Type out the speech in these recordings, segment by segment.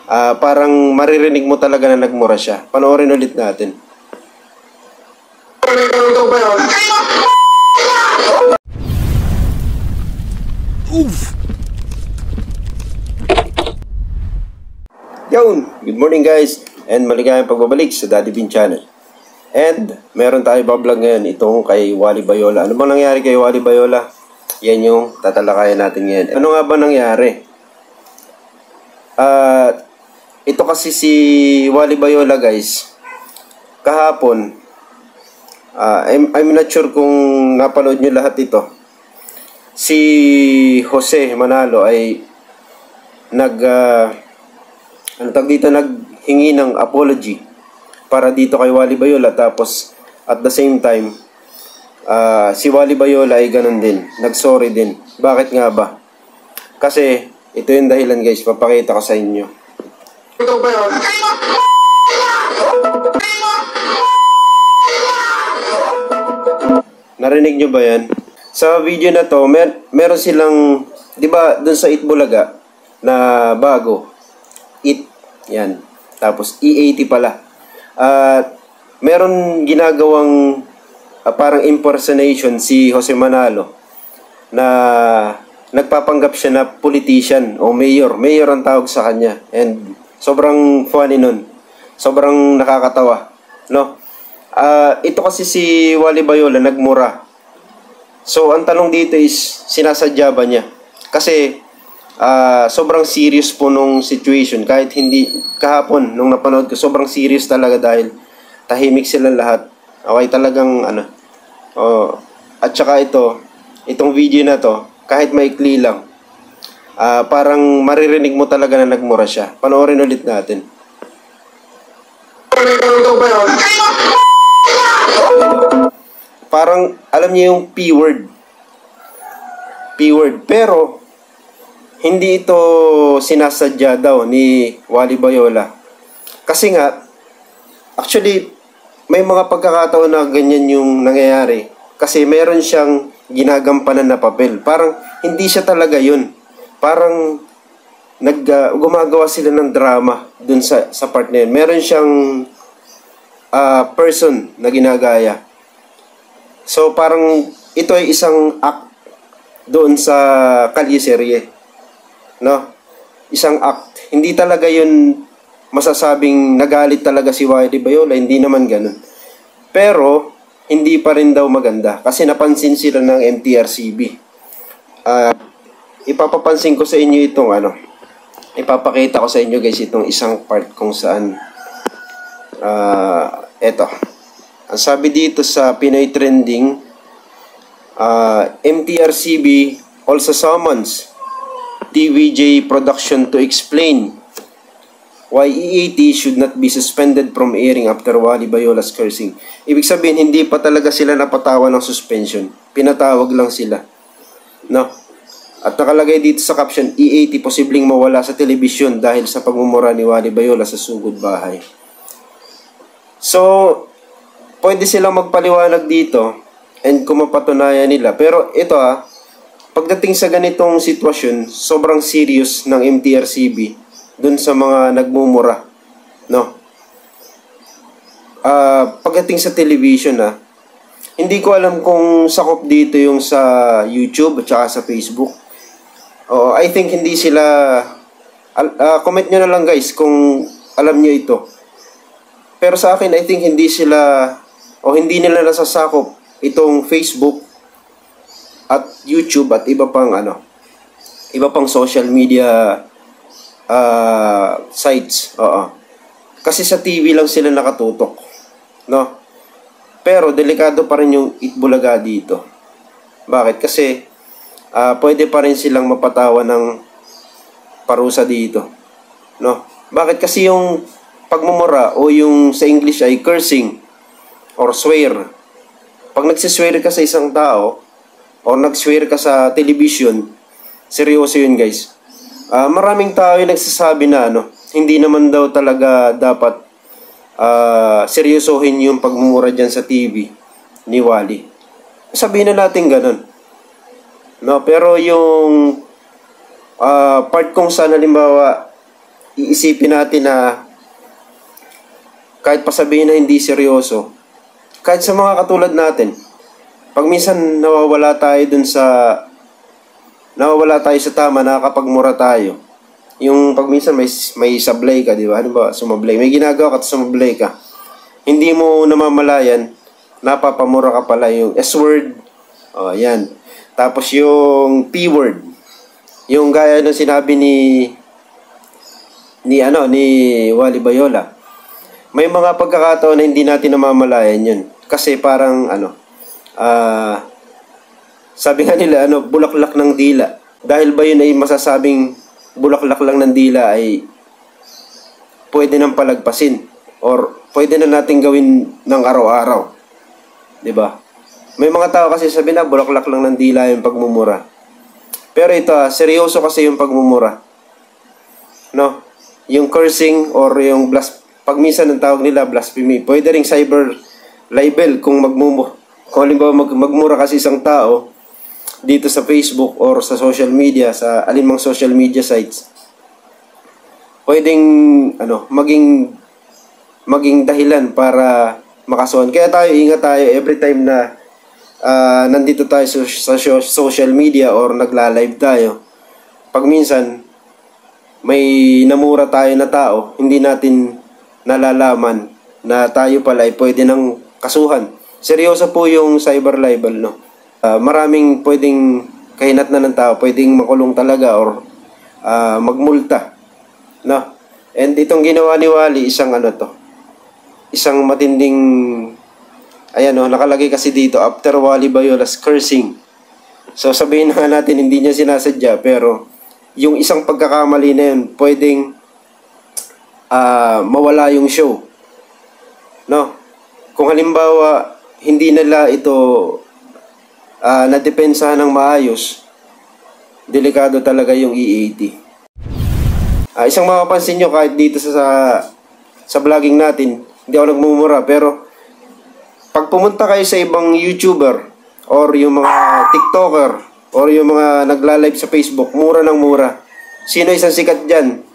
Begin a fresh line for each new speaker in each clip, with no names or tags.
Parang maririnig mo talaga na nagmura siya. Panoorin ulit natin. Oof! Yun! Good morning guys! And maligayang pagbabalik sa Daddy Bean Channel. And meron tayo bablog ngayon itong kay Wally Bayola. Ano bang nangyari kay Wally Bayola? Yan yung tatalakayan natin ngayon. Ano nga ba nangyari? Ito kasi si Wally Bayola guys. Kahapon, I'm not sure kung napanood nyo lahat ito. Si Jose Manalo ay naghingi ng apology para dito kay Wally Bayola. Tapos at the same time, si Wally Bayola ay ganun din, nagsorry din. Bakit nga ba? Kasi ito yung dahilan guys, papakita ko sa inyo. Ito ba yun? Narinig nyo ba yan? Sa video na to, meron silang, di ba, dun sa Itbulaga na bago, yan. Tapos E80 pala. Meron ginagawang parang impersonation si Jose Manalo na nagpapanggap siya na politician o mayor. Mayor ang tawag sa kanya. And sobrang funny nun. Sobrang nakakatawa. No? Ito kasi si Wally Bayola nagmura. So, ang tanong dito is, sinasadya ba niya? Kasi, sobrang serious po nung situation. Kahit hindi, kahapon, nung napanood ko, sobrang serious talaga dahil tahimik sila lahat. Okay, talagang, at saka itong video na to, kahit maikli lang, parang maririnig mo talaga na nagmura siya. Panoorin ulit natin. Parang, alam niyo yung P-word. P-word. Pero, hindi ito sinasadya daw ni Wally Bayola. Kasi nga, actually, may mga pagkakataon na ganyan yung nangyayari. Kasi meron siyang ginagampanan na papel. Parang, hindi siya talaga yun. Parang, gumagawa sila ng drama dun sa part na yun. Meron siyang person na ginagaya. So, parang ito ay isang act doon sa kalyeserye. No? Isang act. Hindi talaga yun masasabing nagalit talaga si Wally Bayola. Hindi naman ganun. Pero, hindi pa rin daw maganda. Kasi napansin sila ng MTRCB. Ipapapansin ko sa inyo itong ipapakita ko sa inyo guys itong isang part kung saan eto. Ang sabi dito sa Pinoy Trending, MTRCB also summons TVJ Production to explain why E80 should not be suspended from airing after Wally Bayola's cursing. Ibig sabihin, hindi pa talaga sila napatawan ng suspension. Pinatawag lang sila. No? At nakalagay dito sa caption, E80 posibleng mawala sa telebisyon dahil sa pagmumura ni Wally Bayola sa sugod bahay. So, pwede silang magpaliwanag dito and kung mapatunayan nila. Pero ito pagdating sa ganitong sitwasyon, sobrang serious ng MTRCB dun sa mga nagmumura. No? Pagdating sa television hindi ko alam kung sakop dito yung sa YouTube at saka sa Facebook. I think hindi sila comment nyo na lang guys kung alam nyo ito. Pero sa akin, I think hindi sila hindi nila nasasakop itong Facebook at YouTube at iba pang social media sites. Kasi sa TV lang sila nakatutok. No? Pero delikado pa rin yung Itbulaga dito. Bakit? Kasi pwede pa rin silang mapatawa ng parusa dito. No? Bakit? Kasi yung pagmumura o yung sa English ay cursing or swear. Pag nagsiswear ka sa isang tao o nagswear ka sa television, seryoso yun guys. Maraming tao yung nagsasabi na hindi naman daw talaga dapat seryosohin yung pagmumura dyan sa TV ni Wally. Sabihin na natin ganun. No, pero yung part kung saan halimbawa iisipin natin na kahit pasabihin na hindi seryoso, kahit sa mga katulad natin, pag minsan nawawala tayo sa tama, nakakapagmura tayo. Yung pag minsan may sablay ka, di ba? Ano ba? Sumablay. May ginagawa ka at sumablay ka. Hindi mo namamalayan, napapamura ka pala yung S-word. O, yan. Tapos yung P-word. Yung gaya ng sinabi ni Wally Bayola. May mga pagkakataon na hindi natin namamalayan yun. Kasi parang sabi nga nila bulaklak ng dila. Dahil ba yun ay masasabing bulaklak lang ng dila ay pwede nang palagpasin or pwede na natin gawin ng araw-araw. 'Di ba? May mga tao kasi sabi na bulaklak lang ng dila yung pagmumura. Pero ito, seryoso kasi yung pagmumura. No? Yung cursing or yung pag minsan ang tawag nila blasphemy. Pwede ring cyber libel kung magmumura. Kung halimbawa magmura kasi isang tao dito sa Facebook or sa social media, sa alinmang social media sites, pwedeng maging dahilan para makasuhan. Kaya ingat tayo every time na nandito tayo sa social media or nagla-live tayo. Pag minsan may namura tayo na tao, hindi natin nalalaman na tayo pala ay pwede nang kasuhan. Seryoso po yung cyber libel, no? Maraming pwedeng kahinat na ng tao, pwedeng makulong talaga or magmulta, no? And itong ginawa ni Wally, isang matinding, nakalagay kasi dito, after Wally Bayola's cursing. So sabihin na natin, hindi niya sinasadya, pero yung isang pagkakamali na yun, pwedeng mawala yung show, no? Kung halimbawa hindi nila ito nadepensahan ng maayos, delikado talaga yung E80. Isang mapapansin nyo kahit dito sa vlogging natin, hindi ako nagmumura, pero pag pumunta kayo sa ibang YouTuber or yung mga TikToker or yung mga nagla-live sa Facebook, mura ng mura. Sino isang sikat dyan?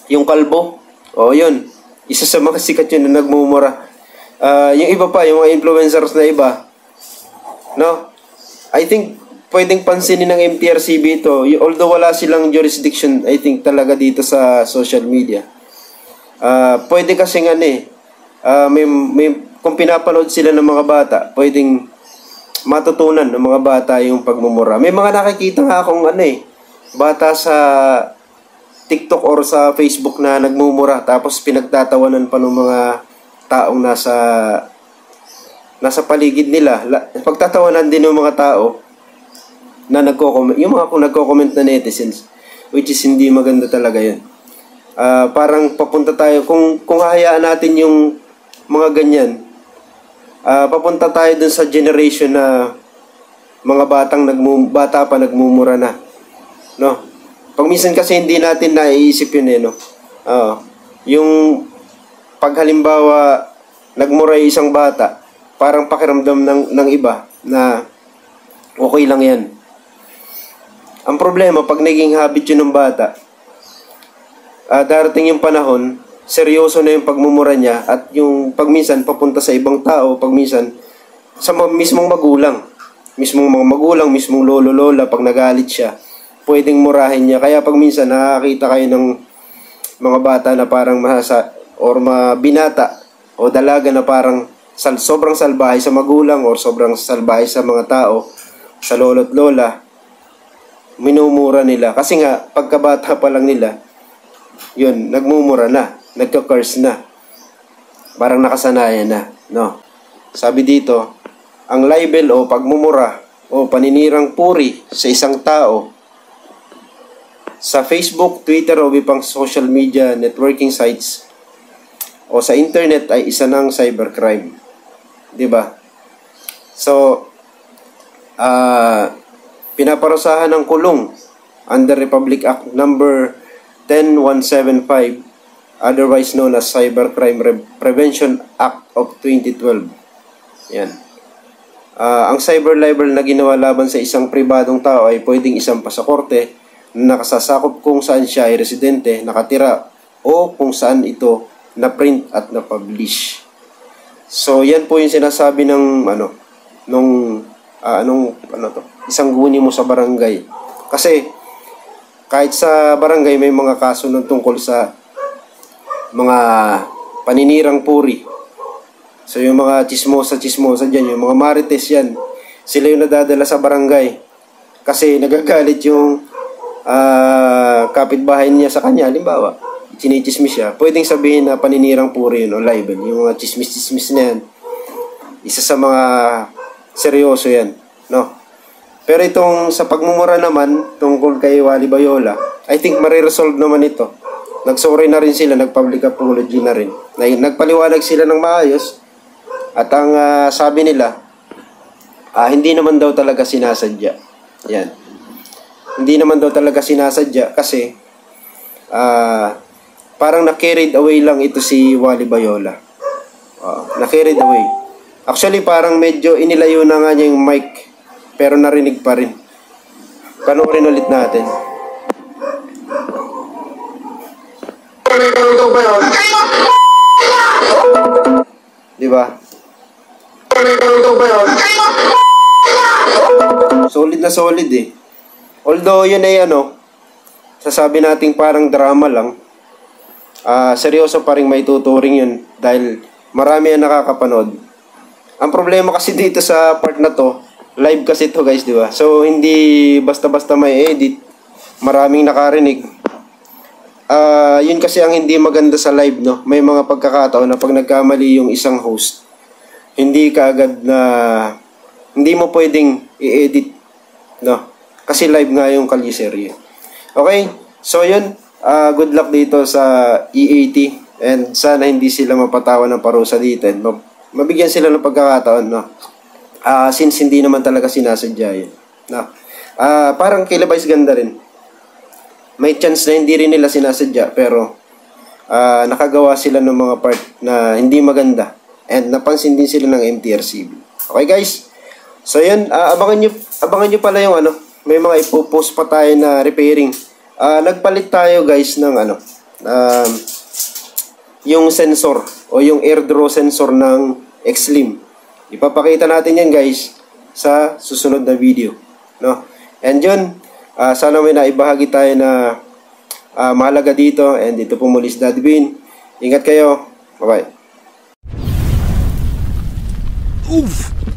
Yung kalbo. Yun. Isa sa mga sikat yun na nagmumura. Yung iba pa, yung mga influencers na iba, no? I think pwedeng pansinin ng MTRCB ito. Although wala silang jurisdiction, I think talaga dito sa social media. Pwede kasi kung pinapanood sila ng mga bata, pwedeng matutunan ng mga bata yung pagmumura. May mga nakikita nga akong bata sa TikTok or sa Facebook na nagmumura, tapos pinagtatawanan pa ng mga taong nasa paligid nila. Pagtatawanan din ng mga tao na nagko-comment, yung mga nagko-comment na netizens, which is hindi maganda talaga yan. Parang papunta tayo, kung hahayaan natin yung mga ganyan, papunta tayo dun sa generation na mga bata pa nagmumura na, no? Pag minsan kasi hindi natin naiisip yun, no? Yung pag halimbawa nagmura yung isang bata, parang pakiramdam ng iba na okay lang yan. Ang problema, pag naging habit yun ng bata, darating yung panahon, seryoso na yung pagmumura niya, at yung pag minsan papunta sa ibang tao, pag minsan sa mismong magulang, mismong lolo-lola, pag nagalit siya, pwedeng murahin niya. Kaya pag minsan nakakita kayo ng mga bata na parang binata o dalaga na parang sobrang salbahay sa magulang or sobrang salbahay sa mga tao, sa lolo't lola, minumura nila. Kasi nga, pagkabata pa lang nila, yun, nagmumura na, nagka-curse na. Parang nakasanayan na, no? Sabi dito, ang libel o pagmumura o paninirang puri sa isang tao sa Facebook, Twitter o ibang social media networking sites o sa internet ay isa ng cybercrime. 'Di ba? So, pinaparusahan ng kulong under Republic Act number 10175, otherwise known as Cybercrime Prevention Act of 2012. Yan. Ang cyber libel na ginawa laban sa isang pribadong tao ay pwedeng isampa sa korte na nakasasakop kung saan siya ay residente, nakatira, o kung saan ito na-print at na-publish. So, yan po yung sinasabi ng, isang guni mo sa barangay. Kasi, kahit sa barangay, may mga kaso nun tungkol sa mga paninirang puri. So, yung mga chismosa dyan, yung mga marites yan, sila yung nadadala sa barangay. Kasi nagagalit yung kapitbahay niya sa kanya, halimbawa, chinichismis siya, pwedeng sabihin na paninirang puri yun o libel. Yung mga chismis na yan, isa sa mga seryoso yan, no? Pero itong sa pagmumura naman, tungkol kay Wally Bayola, I think mariresolve naman ito. Nagsorry na rin sila, nag-public apology na rin. Nagpaliwanag sila ng maayos, at ang sabi nila, hindi naman daw talaga sinasadya. Yan. Hindi naman daw talaga sinasadya kasi parang na-carried away lang ito si Wally Bayola. Na-carried away. Actually, parang medyo inilayo na nga niya yung mic, pero narinig pa rin. Panoorin ulit natin. Diba? Solid na solid eh. Although yun ay sasabi nating parang drama lang, seryoso pa rin may tuturing yun dahil marami ang nakakapanood. Ang problema kasi dito sa part na to, live kasi to guys, di ba? So hindi basta-basta may edit, maraming nakarinig. Yun kasi ang hindi maganda sa live, no? May mga pagkakataon na pag nagkamali yung isang host, hindi kaagad na hindi mo pwedeng i-edit, no? Kasi live nga yung kaliserye. Okay? So yun, good luck dito sa E80 and sana hindi sila mapatawan ng parusa dito and mabigyan sila ng pagkakataon, no? Since hindi naman talaga sinasadya yun, no? Parang kila Vice ganda rin. May chance na hindi rin nila sinasadya pero nakagawa sila ng mga part na hindi maganda and napansin din sila ng MTRCB. Okay guys? So yun, abangan nyo pala yung may mga ipopost pa tayo na repairing. Nagpalit tayo guys ng yung sensor o yung air draw sensor ng Xlim. Ipapakita natin yan guys sa susunod na video, no? And yun, sana may naibahagi tayo na mahalaga dito. And dito po muli si Daddy Bean. Ingat kayo. Bye-bye.
Oof!